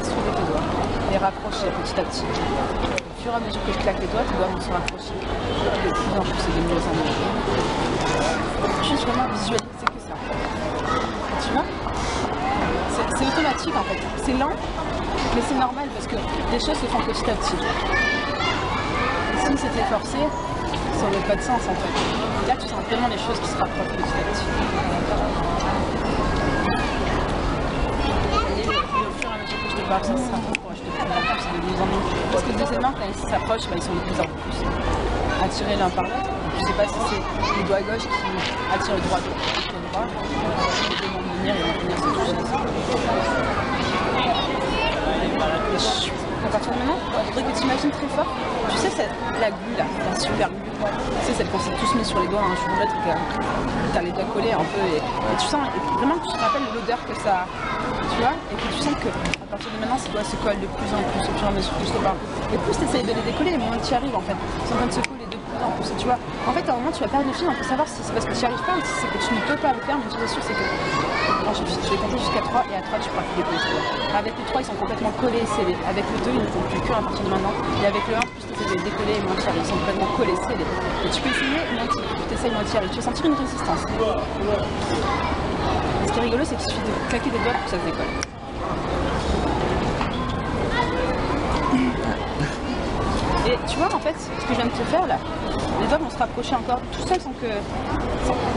soulever tes doigts, les rapprocher petit à petit. Au fur et à mesure que je claque les doigts, tes doigts vont se rapprocher. De plus en plus et de mieux en mieux. Juste vraiment visualiser, c'est que ça. Tu vois? C'est automatique en fait. C'est lent, mais c'est normal parce que les choses se font petit à petit. Si c'était forcé, ça n'aurait pas de sens en fait. Là, tu sens vraiment les choses qui se rapprochent petit à petit. Et au fur et à mesure que je te parle, ça se rapproche de plus en plus, de mieux en mieux. Parce que deuxièmement, quand ils s'approchent, ils sont de plus en plus attirés l'un par l'autre. Je ne sais pas si c'est le doigt gauche qui attire le droit droit. Ils vont venir se toucher. À partir de maintenant, il faudrait que tu imagines très fort. Tu sais, la glu là, la super glu. Tu sais, celle qu'on s'est tous mis sur les doigts, hein, je vous montre que t'as les doigts collés un peu. Et tu sens vraiment que tu te rappelles l'odeur que ça a. Tu vois, et que tu sens que à partir de maintenant, ces doigts se collent de plus en plus au fur et à mesure que je te parle. Et plus tu essayes de les décoller, et moins tu y arrives en fait. Ils sont en train de se coller de plus en plus. Et tu vois, en fait, à un moment, tu vas perdre le fil. On peut savoir si c'est parce que tu n'y arrives pas ou si c'est que tu ne peux pas le faire, mais je suis sûre, c'est que. Bon, je vais compter jusqu'à 3 et à 3 tu pourras te décoller. Avec les 3 ils sont complètement collés et scellés. Avec le 2 ils ne font plus qu'un à partir de maintenant. Et avec le 1 plus tu essaies de les décoller et moins tu arrives. Ils sont complètement collés, scellés. Et tu peux essayer, moins tu essayes, moins tu arrives. Tu vas sentir une résistance. Ce qui est rigolo c'est qu'il suffit de claquer des doigts pour que ça se décolle. Et tu vois en fait ce que je viens de te faire là, les doigts vont se rapprocher encore tout seuls sans que.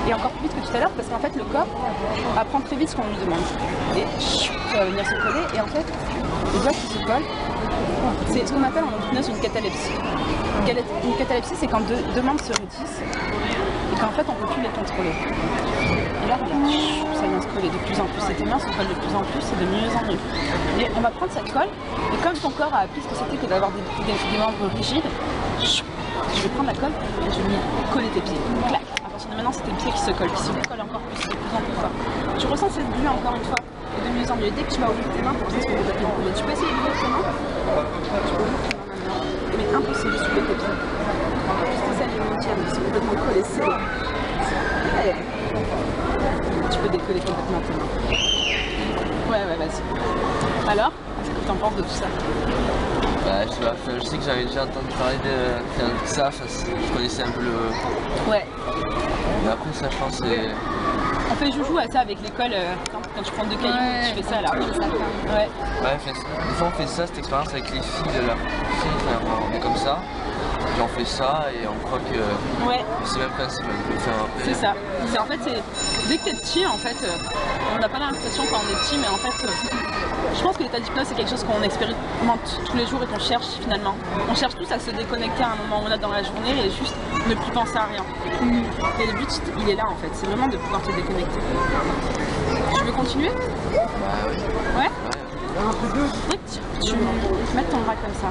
Et encore plus vite que tout à l'heure parce qu'en fait le corps apprend très vite ce qu'on lui demande. Et ça va venir se coller et en fait les doigts qui se collent, c'est ce qu'on appelle en hypnose une catalepsie. Une catalepsie c'est quand deux membres se rétissent et qu'en fait on ne peut plus les contrôler. Et là regarde, ça vient se coller de plus en plus, et tes mains se collent de plus en plus et de mieux en mieux. Et on va prendre cette colle et comme ton corps a appris ce que c'était que d'avoir des membres rigides, je vais prendre la colle et je vais coller tes pieds. Clac. Maintenant c'est tes pieds qui se collent encore plus, de plus en plus fort. Tu ressens cette bulle encore une fois, et de mieux en mieux. Dès que tu vas ouvrir tes mains pour tester ce que tu peux tu peux essayer d'ouvrir tes mains. Tu peux ouvrir tes mains maintenant, mais impossible de soulever tes pieds. C'est ça les montières, ils sont complètement collés, serrés. Tu peux décoller complètement tes mains. Ouais, vas-y. Alors, qu'est-ce que tu en penses de tout ça? Bah, je sais que j'avais déjà entendu parler de ça, je connaissais un peu le... Ouais. Mais après ça je pense c'est... On fait joujou à ça avec l'école, quand tu prends 2 cailloux, tu fais ça là. Ouais. Ouais, des fois on fait ça, cette expérience avec les filles de la on est comme ça, et on fait ça et on croit que ouais. C'est le même principe. C'est ça. En fait, dès que t'es petit, en fait, on n'a pas l'impression quand on est petit, mais en fait, je pense que l'état d'hypnose c'est quelque chose qu'on expérimente tous les jours et qu'on cherche finalement. On cherche tous à se déconnecter à un moment où on est dans la journée et juste ne plus penser à rien. Et le but, il est là en fait, c'est vraiment de pouvoir te déconnecter. Tu veux continuer? Bah oui. Ouais. Tu mets ton bras comme ça.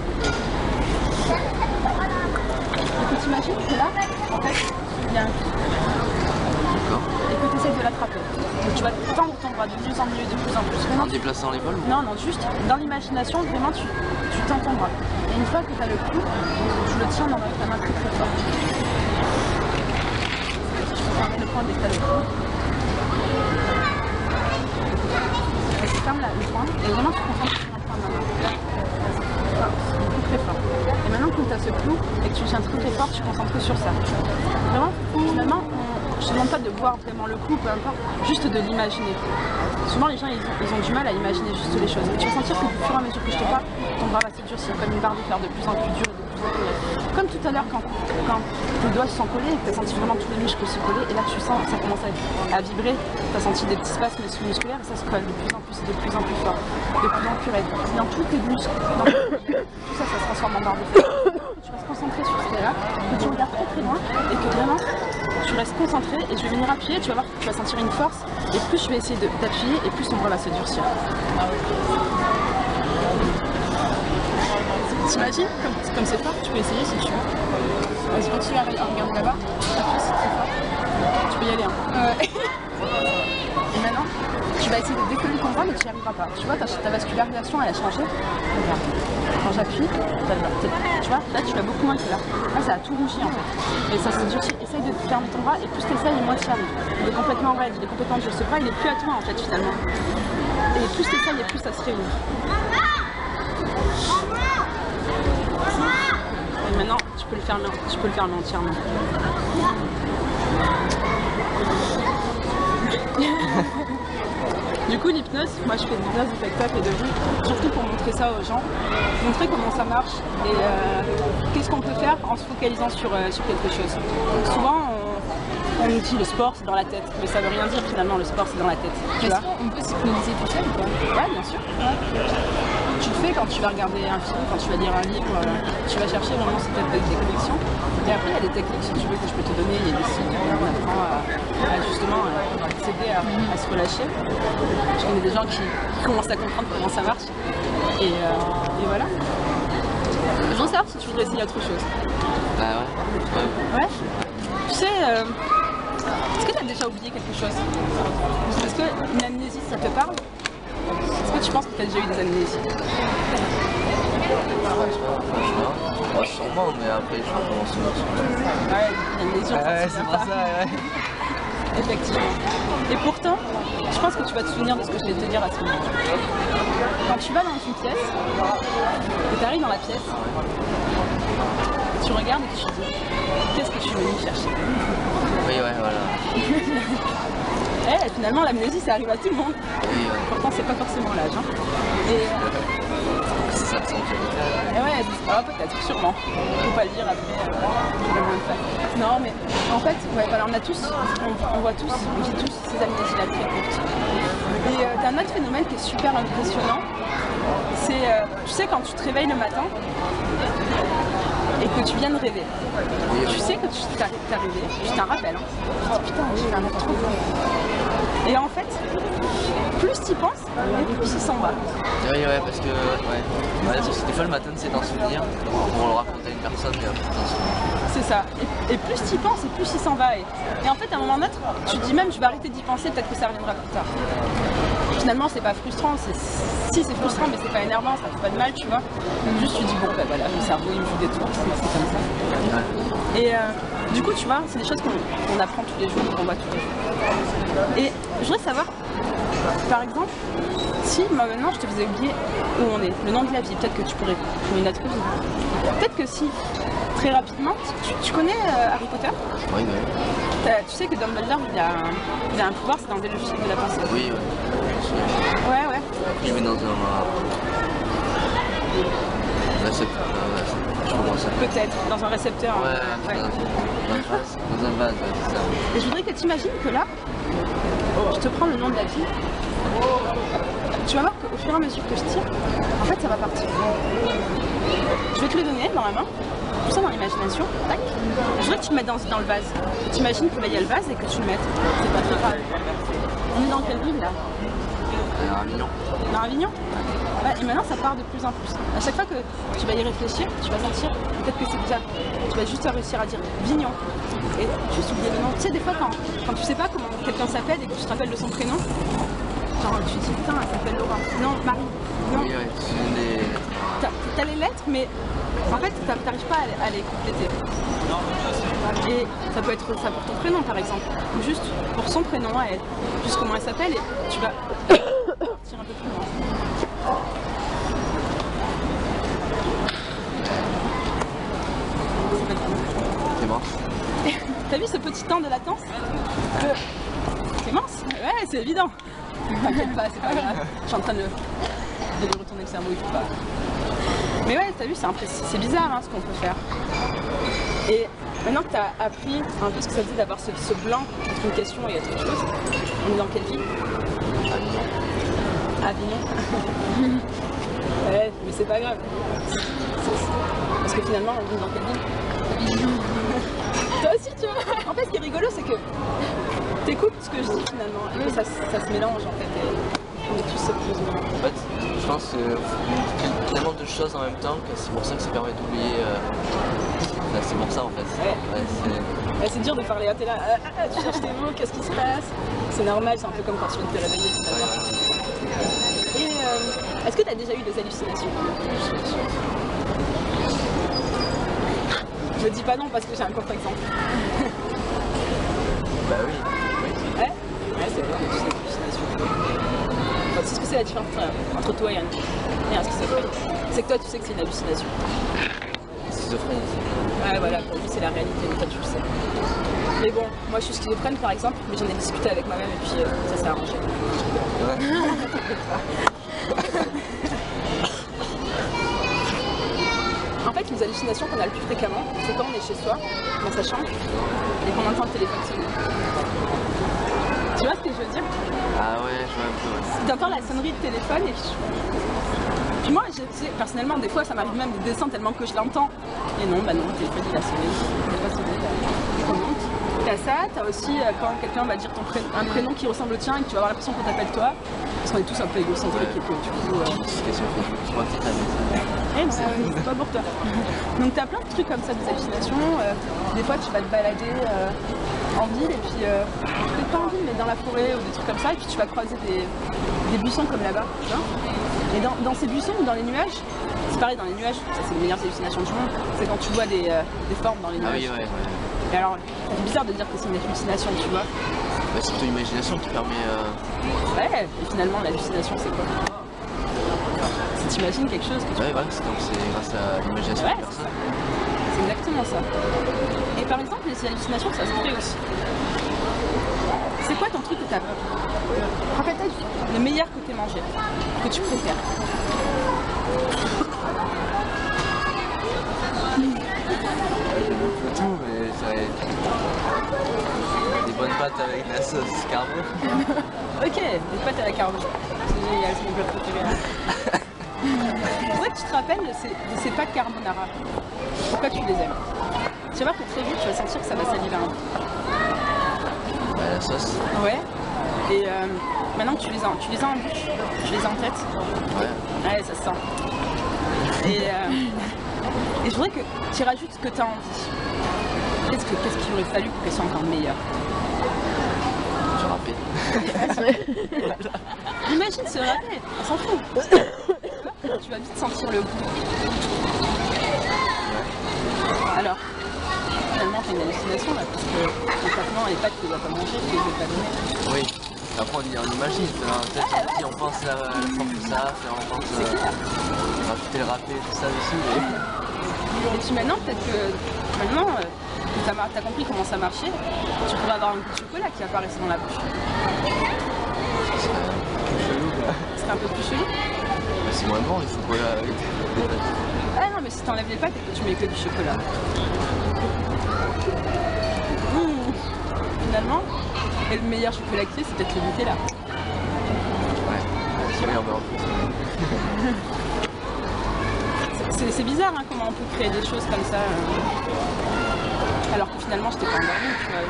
Et que tu imagines que là, en fait, il y a un fil. D'accord. Et que tu essaies de l'attraper. Donc tu vas tendre ton bras de mieux en mieux, de plus en plus. En déplaçant l'épaule? Non, juste dans l'imagination, vraiment tu tends ton bras. Et une fois que tu as le clou, tu le tiens dans ta main très très fort. Tu peux fermer le point dès que tu as le clou. Et tu fermes le point et vraiment tu te concentres sur un point de la main. Très fort. Et maintenant que tu as ce clou et que tu tiens très très fort, tu te concentres sur ça. Vraiment, finalement, je ne demande pas de voir vraiment le clou, peu importe, juste de l'imaginer. Souvent les gens ils ont du mal à imaginer juste les choses. Et tu vas sentir que au fur et à mesure que je te parle, ton bras va se durcir comme une barre de fer de plus en plus dure et de plus en plus dure. Comme tout à l'heure quand tes doigts se sont collés et que tu as senti vraiment tous les muscles se coller et là tu sens que ça commence à vibrer, tu as senti des petits spasmes musculaires et ça se colle de plus en plus et de plus en plus fort, de plus en plus raide. Dans tous tes muscles, tout ça se transforme en barre de fer. Tu restes concentré sur ce qu'il y a là, que tu regardes très très loin et que vraiment tu restes concentré et je vais venir appuyer, tu vas voir que tu vas sentir une force et plus je vais essayer d'appuyer et plus ton bras va se durcir. T'imagines comme c'est fort, tu peux essayer si tu veux. Vas-y, continue à regarder là-bas. Après, c'est très fort. Tu peux y aller. Hein. Et maintenant, tu vas essayer de décoller ton bras, mais tu n'y arriveras pas. Tu vois, ta vascularisation, elle a changé. Regarde. Quand j'appuie, tu vois, là, tu vas beaucoup moins que là. Là, ça a tout rougi en fait. Et ça se durcit. Essaye de fermer ton bras, et plus tu essayes, et moins tu y arrives. Il est complètement raide, il est complètement dur. Ce bras, il est plus à toi en fait, finalement. Et plus tu essayes, et plus ça se réouvre. Non, tu peux le fermer entièrement. Du coup, l'hypnose, moi je fais de l'hypnose de spectacle et de rue, surtout pour montrer ça aux gens, montrer comment ça marche et qu'est-ce qu'on peut faire en se focalisant sur quelque chose. Donc souvent, on nous dit le sport c'est dans la tête, mais ça veut rien dire finalement, le sport c'est dans la tête. Est-ce qu'on peut s'hypnotiser tout seul ou pas? Ouais, bien sûr. Ouais. Tu le fais quand tu vas regarder un film, quand tu vas lire un livre, tu vas chercher vraiment cette tête des connexions. Et après, il y a des techniques, si tu veux, que je peux te donner. Il y a des sites où on apprend à justement s'aider à se relâcher. Je connais des gens qui commencent à comprendre comment ça marche. Et voilà. Je veux savoir si tu voudrais essayer autre chose. Bah ouais. Ouais. Tu sais, est-ce que tu as déjà oublié quelque chose? Est-ce qu'une amnésie, ça te parle? Est-ce que tu penses que tu as déjà eu des amnésies? Franchement, moi sûrement, mais après je recommence sur Ouais, l'amnésie, c'est pour ça, ouais. Effectivement. Et pourtant, je pense que tu vas te souvenir de ce que je vais te dire à ce moment. Quand tu vas dans une pièce, et tu arrives dans la pièce, tu regardes et tu te dis, qu'est-ce que je suis venue chercher? Oui, ouais, voilà. Finalement, l'amnésie, ça arrive à tout le monde. Oui, ouais. Pourtant, c'est pas forcément l'âge. Hein. C'est ça, c'est ouais, peut-être, sûrement. Faut pas le dire après. Non, mais en fait, ouais, voilà, on a tous, on voit tous, on vit tous ces amnésies-là très courtes. Et t'as un autre phénomène qui est super impressionnant. C'est, tu sais, quand tu te réveilles le matin et que tu viens de rêver. Oui, tu sais que tu t'es rêvé, tu t'en rappelles. Hein. Tu te dis putain, j'ai fait un rêve trop beau. Et en fait, plus tu y penses, et plus il s'en va. Oui, ouais, parce que des fois le matin c'est d'en souvenir pour le raconter à une personne et après t'en souvenir. C'est ça. Et plus tu y penses, et plus il s'en va. Et en fait, à un moment donné, tu te dis même, je vais arrêter d'y penser, peut-être que ça reviendra plus tard. Finalement, c'est pas frustrant. Si, c'est frustrant, mais c'est pas énervant, ça fait pas de mal, tu vois. Juste, tu dis, bon, ben voilà, le cerveau, il me joue des tours, c'est comme ça. Ouais. Et du coup, tu vois, c'est des choses qu'on apprend tous les jours, qu'on voit tous les jours. Et je voudrais savoir, par exemple, si moi maintenant je te faisais oublier où on est, le nom de la vie, peut-être que tu pourrais trouver une autre vie. Peut-être que si, très rapidement, tu connais Harry Potter? Oui, oui. Tu sais que Dumbledore, il a un pouvoir, c'est d'enlever le fil de la pensée. Oui, oui. Ouais, ouais. Je mets dans un... je comprends ça. Peut-être, dans un récepteur. Ouais, dans un vase, ouais, c'est ça. Et je voudrais que tu imagines que là, je te prends le nom de la vie. Tu vas voir qu'au fur et à mesure que je tire, en fait, ça va partir. Je vais te le donner dans la main, tout ça dans l'imagination. Tac. Je voudrais que tu le mettes dans le vase. Tu imagines que là, il y a le vase et que tu le mettes. C'est pas très grave. On est dans quelle ville là? À Avignon. Dans Avignon? Ouais, et maintenant ça part de plus en plus. À chaque fois que tu vas y réfléchir, tu vas sentir, peut-être que c'est déjà, tu vas juste réussir à dire Vignon. Et juste oublier le nom. Tu sais, des fois quand tu sais pas comment quelqu'un s'appelle et que tu te rappelles de son prénom, genre tu te dis putain, elle s'appelle Laura. Non, Marie. Non. Oui, ouais, t'as les lettres, mais en fait t'arrives pas à les compléter. Et ça peut être ça pour ton prénom par exemple, ou juste pour son prénom à elle, juste comment elle s'appelle et tu vas partir un peu plus loin. C'est mince. T'as vu ce petit temps de latence? C'est mince? Ouais, c'est évident. T'inquiète pas, c'est pas grave. Je suis en train de lui retourner le cerveau, il faut pas. Mais ouais, t'as vu, c'est bizarre hein, ce qu'on peut faire. Et maintenant que tu as appris un peu ce que ça faisait d'avoir ce blanc entre une question et autre chose, on est dans quelle ville? Avignon. Ouais, mais c'est pas grave. Parce que finalement, on vit dans quelle ville? Toi aussi, tu vois. En fait, ce qui est rigolo, c'est que t'écoutes ce que je dis finalement, et que ça se mélange en fait. Et on est tous plus ou moins. En fait, je pense qu'il y a tellement de choses en même temps que c'est pour ça que ça permet d'oublier. C'est pour ça en fait. Ouais, c'est dur de parler à tes là. Tu cherches tes mots, qu'est-ce qui se passe? C'est normal, c'est un peu comme quand tu viens de te réveiller. Et est-ce que tu as déjà eu des hallucinations? Je dis pas non parce que j'ai un contre-exemple. Bah oui. Ouais, c'est vrai, j'ai des hallucinations. Tu sais ce que c'est la différence entre toi et un schizophrénie? C'est que toi tu sais que c'est une hallucination. schizophrène. Ouais, voilà, pour lui, c'est la réalité, mais toi, tu le sais. Mais bon, moi, je suis schizophrène, par exemple, mais j'en ai discuté avec moi-même et puis ça s'est arrangé. En fait, les hallucinations qu'on a le plus fréquemment, c'est quand on est chez soi, dans sa chambre, et qu'on entend le téléphone sonner. Tu vois ce que je veux dire? Ah ouais, je vois un peu. Ouais. Tu entends la sonnerie de téléphone et puis moi, personnellement, des fois, ça m'arrive même de descendre tellement que je l'entends. Et non, bah non, le téléphone, il a sonné. Il a pas sonné, il remonte. T'as ça, t'as aussi quand quelqu'un va dire un prénom qui ressemble au tien et que tu vas avoir l'impression qu'on t'appelle toi. Parce qu'on est tous un peu égocentriques et que du coup... c'est pas pour toi. Donc t'as plein de trucs comme ça, des hallucinations. Des fois, tu vas te balader en ville et puis... peut-être pas en ville, mais dans la forêt ou des trucs comme ça. Et puis tu vas croiser des buissons comme là-bas, tu vois. Et dans ces buissons ou dans les nuages, c'est pareil, dans les nuages, ça c'est les meilleures hallucinations du monde, c'est quand tu vois des formes dans les nuages. Ah oui, ouais. Et alors, c'est bizarre de dire que c'est une hallucination, tu vois. Bah, c'est ton imagination qui permet... Ouais, et finalement, l'hallucination, c'est quoi? Si t'imagines quelque chose que tu... Ouais, voilà, donc c'est grâce à l'imagination de la personne. C'est exactement ça. Et par exemple, les hallucinations, ça se crée aussi. C'est quoi ton truc que t'as peur? Rappelle-toi le meilleur que t'aies mangé, que tu préfères. Tout, mais ça des bonnes pâtes avec de la sauce carbone. Ok, des pâtes à la carbone. C'est génial, c'est mon plat préféré. C'est vrai que tu te rappelles de ces pâtes carbonara. Pourquoi tu les aimes? Tu vas voir que très vite, tu vas sentir que ça va saliver un peu. Bah, la sauce. Ouais. Et maintenant que tu les as en bouche, tu les as en tête. Ouais, ça se sent. Et je voudrais que tu rajoutes ce que tu as envie. Qu'est-ce qu'il aurait fallu pour qu'elle soit encore meilleure? Je rapais. Imagine se raper, on s'en fout. Tu vas vite sentir le goût. Alors, finalement, t'as une hallucination là, parce que concrètement, les pâtes, tu ne dois pas manger, tu les veux pas donner. Oui. Après on imagine, peut-être si on pense à la forme que ça, on pense rajouter le râpé, tout ça dessus. Et puis maintenant, peut-être que maintenant t'as compris comment ça marchait, tu pourrais avoir un goût de chocolat qui apparaissait dans la bouche. Ce serait un peu plus chelou. C'est moins bon le chocolat avec des pâtes. Ah non, mais si t'enlèves les pâtes et que tu mets que du chocolat. Finalement, et le meilleur chocolat qui c'est peut-être le Nutella. Ouais, c'est meilleur beurre. C'est bizarre hein, comment on peut créer des choses comme ça. Alors que finalement, je t'ai pas endormi, tu vois.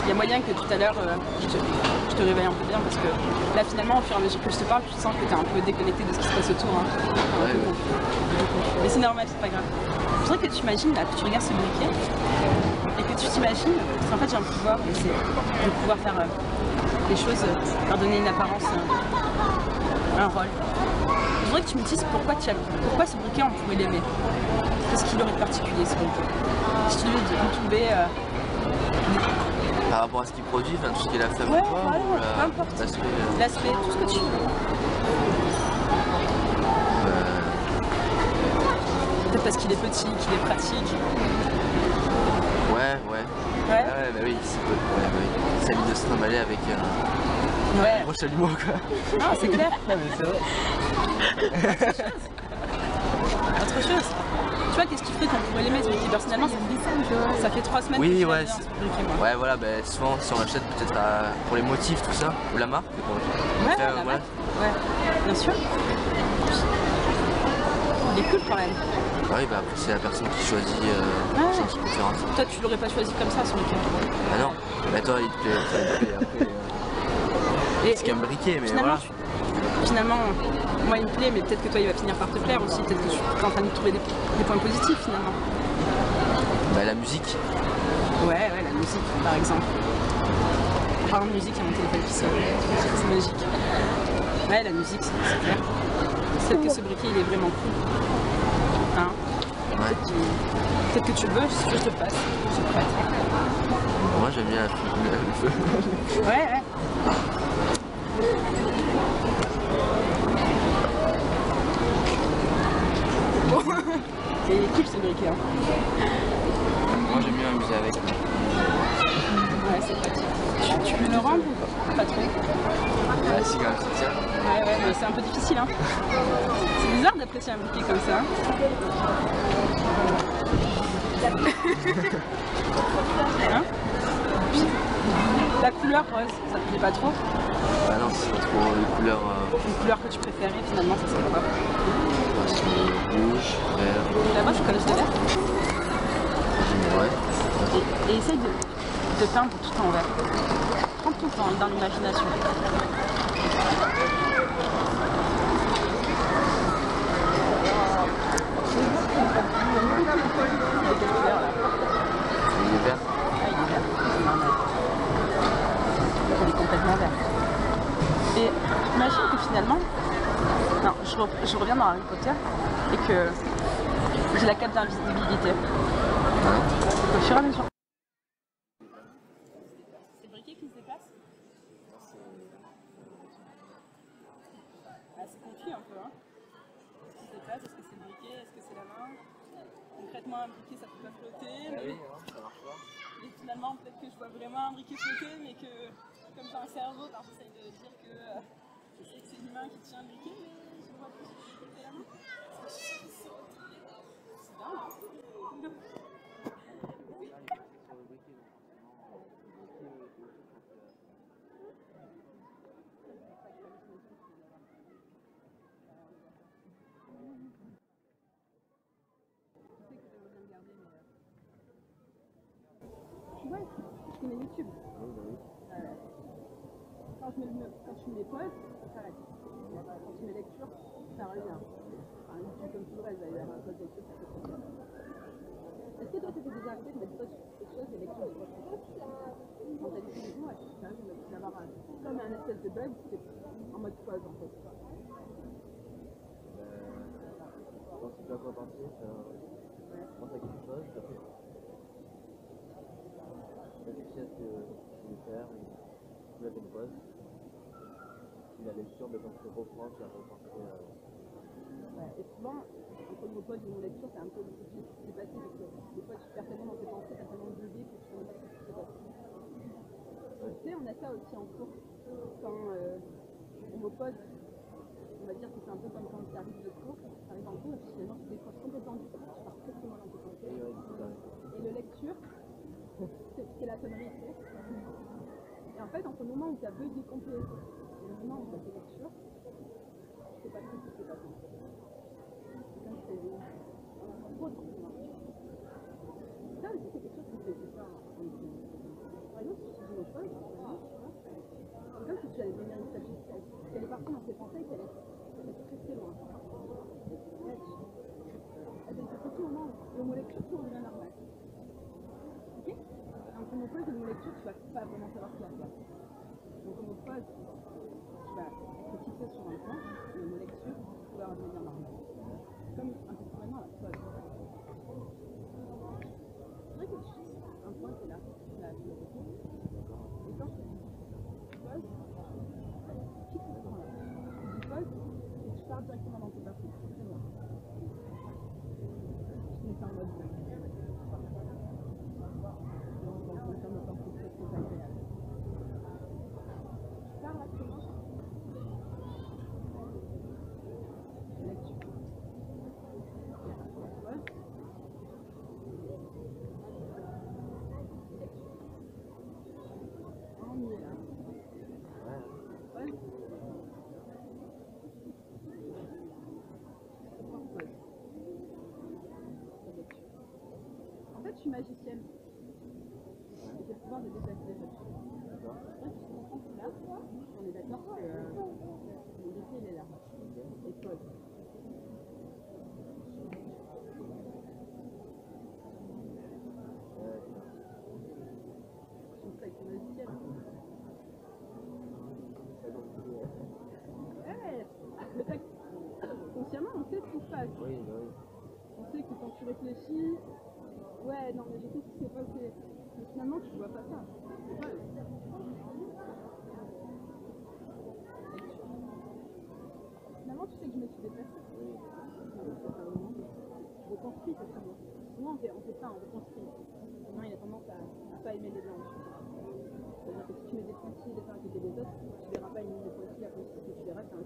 Il y a moyen que tout à l'heure, je te réveille un peu bien parce que là, finalement, au fur et à mesure que je te parle, tu sens que tu es un peu déconnecté de ce qui se passe autour. Hein. Mais c'est normal, c'est pas grave. Je voudrais que tu imagines, là, que tu regardes ce briquet et que tu t'imagines, parce qu'en fait, j'ai un pouvoir, et c'est de pouvoir faire les choses, leur donner une apparence, un rôle. Je voudrais que tu me dises pourquoi ce briquet, on pourrait l'aimer. Qu'est-ce qu'il aurait de particulier, ce briquet? Si tu devais tomber... Par rapport à ce qu'il produit, tout ce qu'il a fait avec toi, ou l'aspect, tout ce que tu veux. Peut-être parce qu'il est petit, qu'il est pratique. Ouais, bah oui, ça lui de se trimballer avec un gros chalumeau quoi. Non, c'est clair. Non mais c'est vrai. Autre chose. Tu vois, qu'est-ce qui ferait qu'on pourrait l'aimer ce briquet? Personnellement, ça fait 3 semaines que je ouais, ce briquet, moi. Ouais, voilà, bah, souvent si on l'achète peut-être pour les motifs, tout ça, ou la marque. Ouais, la marque. Ouais, bien sûr. Il est cool quand même. Oui, bah après c'est la personne qui choisit son préférence. Toi, tu l'aurais pas choisi comme ça, son briquet? Bah non, bah toi il te plaît, après. C'est qu'un briquet, mais voilà. Finalement, moi il me plaît, mais peut-être que toi il va finir par te plaire aussi. Peut-être que tu es en train de trouver des points positifs finalement. Bah la musique. Ouais, la musique par exemple. En parlant de musique, il y a mon téléphone qui sonne. C'est magique. Ouais, la musique, c'est clair. Peut-être que ce briquet il est vraiment cool. Hein? Ouais. Peut-être que tu veux, je te le passe. Je suis prête. Moi j'aime bien le feu. Ouais. Et il est cool ce briquet. Hein. Moi j'aime bien m'amuser avec. Ouais, c'est pratique. Tu peux le rendre ou pas trop? Ouais, c'est quand même ça. Ouais, mais c'est un peu difficile. Hein. C'est bizarre d'apprécier un briquet comme ça. Hein? La couleur rose, ça te plaît pas trop? Bah non, c'est pas trop les couleurs. Une couleur que tu préférais finalement, ça serait quoi? C'est rouge, vert. Là-bas, c'est comme ce vert. Ouais. Et essaye de peindre tout en vert. Prends tout dans l'imagination. Il est vert. Ah, il est vert, c'est normal. Il est complètement vert. Et imagine que finalement, non, je reviens dans Harry Potter et que j'ai la cape d'invisibilité. Au fur et à mesure. C'est le briquet qui se déplace? Ah, c'est confus un peu, hein. Qui se déplace, est-ce que c'est le briquet, est-ce que c'est la main? Concrètement, un briquet ça peut pas flotter. Ah Mais... oui, ça marche pas. Et finalement, peut-être que je vois vraiment un briquet flotter, mais que comme j'ai un cerveau, ben, j'essaye de dire que je sais que c'est l'humain qui tient le briquet, mais je vois plus si je la main. C'est bien, hein. Ouais, je connais YouTube. Quand je mets pause, ça s'arrête. Quand je mets lecture, ça revient. Enfin, YouTube comme tout le reste d'ailleurs, un pause lecture, ça fait trop bien. Est-ce que toi, tu t'es déjà arrivé de mettre pause sur quelque chose et lecture sur autre chose? Quand t'as des films, ouais, ça arrive d'avoir comme un espèce de bug, c'est en mode pause en fait. Quand tu dois pas penser, je pense à quelque chose, après je réfléchis à ce que je vais faire, tu mets une pause. La lecture, quand tu reprends, tu vas repenser. Ouais, et souvent, entre nos pause et nos lectures, c'est un peu difficile ce qui s'est passé parce que des fois tu perds tellement dans tes pensées, t'as tellement bugué que tu ne sais pas ce qui s'est passé. Tu sais, on a ça aussi en cours. Quand on me pose, on va dire que c'est un peu comme quand tu arrives de cours, tu arrives en cours et puis finalement tu décroches complètement du cours, tu pars très très mal dans tes pensées. Et le lecture, c'est la sonnerie, tu sais. Et en fait, entre le moment où tu as bugué complet et le moment où tu as fait lecture, je sais pas trop ce qui s'est passé. Ça, c'est trop trop bien. Ça aussi, c'est quelque chose qui me fait peur. Par exemple, si tu dis une pause, c'est comme si tu allais devenir une sagesse. Qu'elle est partie dans ses pensées et qu'elle est très très loin. C'est ce petit moment où le mot lecture, tout revient normal. Ok? Entre le mot pause et le mot lecture, tu vas pas vraiment savoir ce qu'il y a à faire. Donc, le mot pause, tu vas être fixé sur un point, et le mot lecture, tu vas redevenir normal. Comme un peu maintenant, la pause. C'est vrai que tu fixes un point qui est là, la philosophie. Et quand tu dis pause, fixe ce point-là. Tu dis pause, et tu pars directement dans tes parties. C'est très bien. Tu mets ça en mode blanc. En fait, je suis magicienne. J'ai le pouvoir de déplacer les choses. D'accord. Là, tu te concentres là. On est d'accord que mon défi, il est là. Et pause. Je suis avec une magicienne. Ouais. Mais consciemment, on sait ce qui se passe. Oui, oui. On sait que quand tu réfléchis, ouais, non, mais je sais ce qui s'est passé. Mais finalement, tu vois pas ça. Ouais. Finalement, tu sais que je me suis déplacée. Oui. reconstruis ta famille. Souvent on fait ça, on reconstruit. Maintenant il a tendance à pas aimer les blancs. C'est-à-dire que si tu mets des pointillés les uns à côté des autres, tu verras pas une ligne de pointillés à côté, parce que tu verras que c'est un...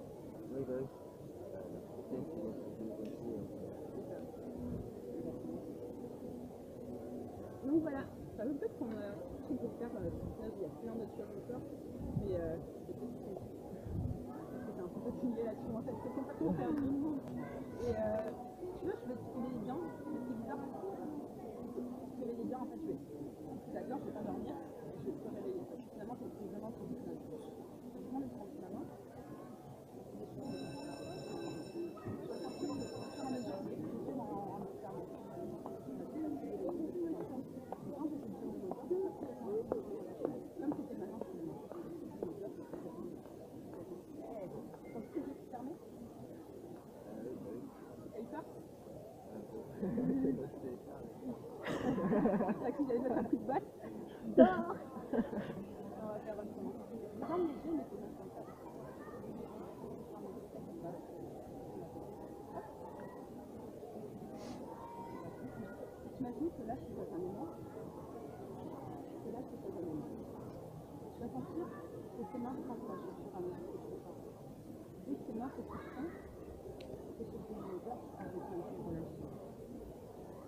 Oui, bah oui. Donc voilà, ça veut peut-être qu'on peut faire, il y a plein d'autres choses encore, mais c'est un peu cumulé là-dessus en fait, c'est complètement perdu. Et tu vois, je vais te réveiller bien, c'est bizarre. Je vais te réveiller bien, en fait, je vais d'accord, je vais pas dormir, je vais te réveiller. Finalement, c'est vraiment trop bizarre. C'est vraiment le temps finalement. T'as cru que j'allais mettre un coup de batte. Dors. On va faire autrement. Ferme les yeux, mais c'est bien comme ça. T'imagines que là, je suis dans un moment. Que là, je suis dans un moment. Tu vas sentir que tes mains s'approchent au fur et à mesure que tu pars. Dès que tes mains se touchent, et se touchent avec un peu de relâche.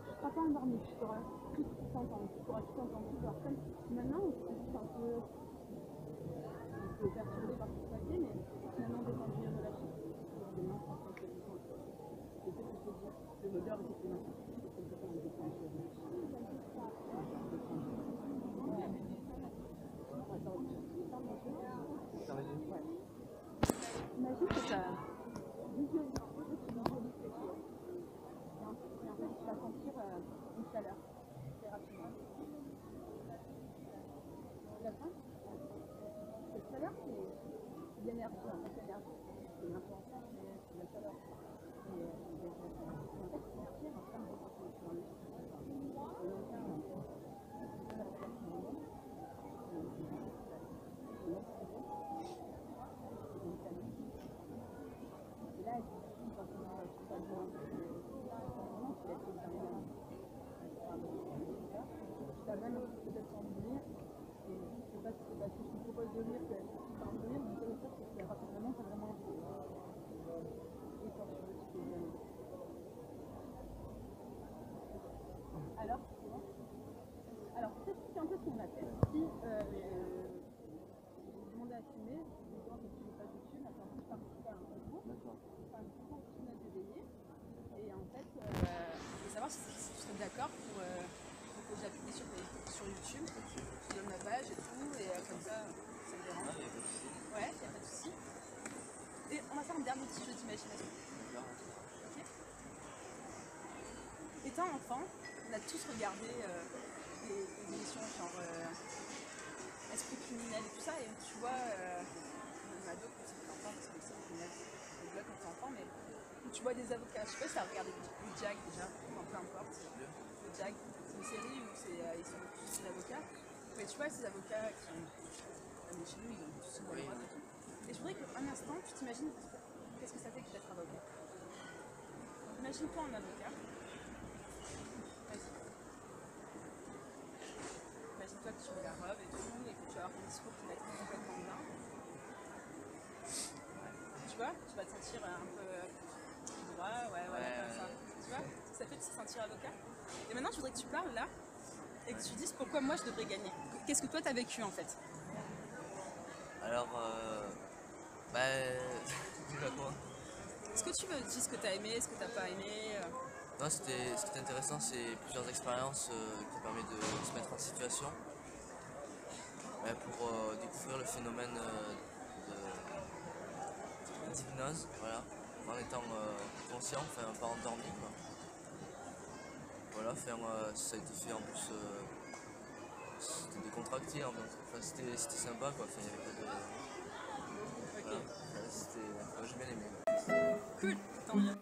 Tu ne seras pas endormi, tu seras tout entendu, tu pourras tout entendre, tu pourras comme maintenant on se juste un peu perturbé par ce qui s'est passé, mais finalement détendu et relâché. Les mains sont très différentes. C'est ce que je peux dire, le moteur était plus matin. C'est quelque chose de détendu et relâché. Imagine que tu as visualisé ce que tu es. Et en fait, tu vas sentir une chaleur très rapidement. La fin, cette chaleur, c'est de l'énergie, en fait, l'énergie. C'est l'influence, c'est la chaleur. Et en fait, c'est partir en train de ressentir sur le long terme. Et là, quand tu vas loin, tu vas même peut-être endormir. Et je sais pas si c'est parce que je te propose de lire que tu vas endormir, mais ça veut dire que c'est vraiment, t'as vraiment envie. Et quand tu veux, tu peux bien. Alors, c'est bon. Alors, c'est un peu ce qu'on a fait. Si j'ai demandé à filmer, je me demande si tu veux pas YouTube, après je participe à un concours. C'est un concours qui m'a éveillé. Et en fait, je voulais savoir si tu serais d'accord pour que je la publie sur YouTube. Je donne ma page et tout, et comme ça me dérange. Ouais, y a pas de souci. Et on va faire un dernier petit jeu d'imagination. Ok. Étant enfant, on a tous regardé des émissions genre Esprit criminel et tout ça, et tu vois, même ado, quand c'est enfant, parce que c'est criminel, on bloque quand t'es enfant, mais tu vois des avocats. Je sais pas si t'as regardé le Jag déjà, enfin peu importe. Le Jag, c'est une série où ils sont tous des avocats. Mais tu vois ces avocats qui sont chez nous, ils ont tous une bonne droite et tout. Et je voudrais qu'un instant, tu t'imagines qu'est-ce que ça fait que d'être avocat. Imagine-toi un avocat. Vas-y. Imagine-toi que tu mets la robe et tout, et que tu vas avoir ton discours qui va être complètement bien. Tu vois, tu vas te sentir un peu droit, ouais, comme ça. Tu vois, ça fait de se sentir avocat. Et maintenant, je voudrais que tu parles là et que tu dises pourquoi moi je devrais gagner. Qu'est-ce que toi t'as vécu en fait? Alors, dis quoi? Est-ce que tu veux dire ce que t'as aimé, ce que t'as pas aimé? Non, ce qui est intéressant, c'est plusieurs expériences qui permettent de se mettre en situation pour découvrir le phénomène d'hypnose, voilà, en étant conscient, enfin pas endormi, quoi. Voilà, ça a été fait en plus, c'était décontracté, enfin, c'était sympa, quoi. Enfin, il y avait pas de... Ok. Voilà, j'ai bien aimé. Cool, tant mieux.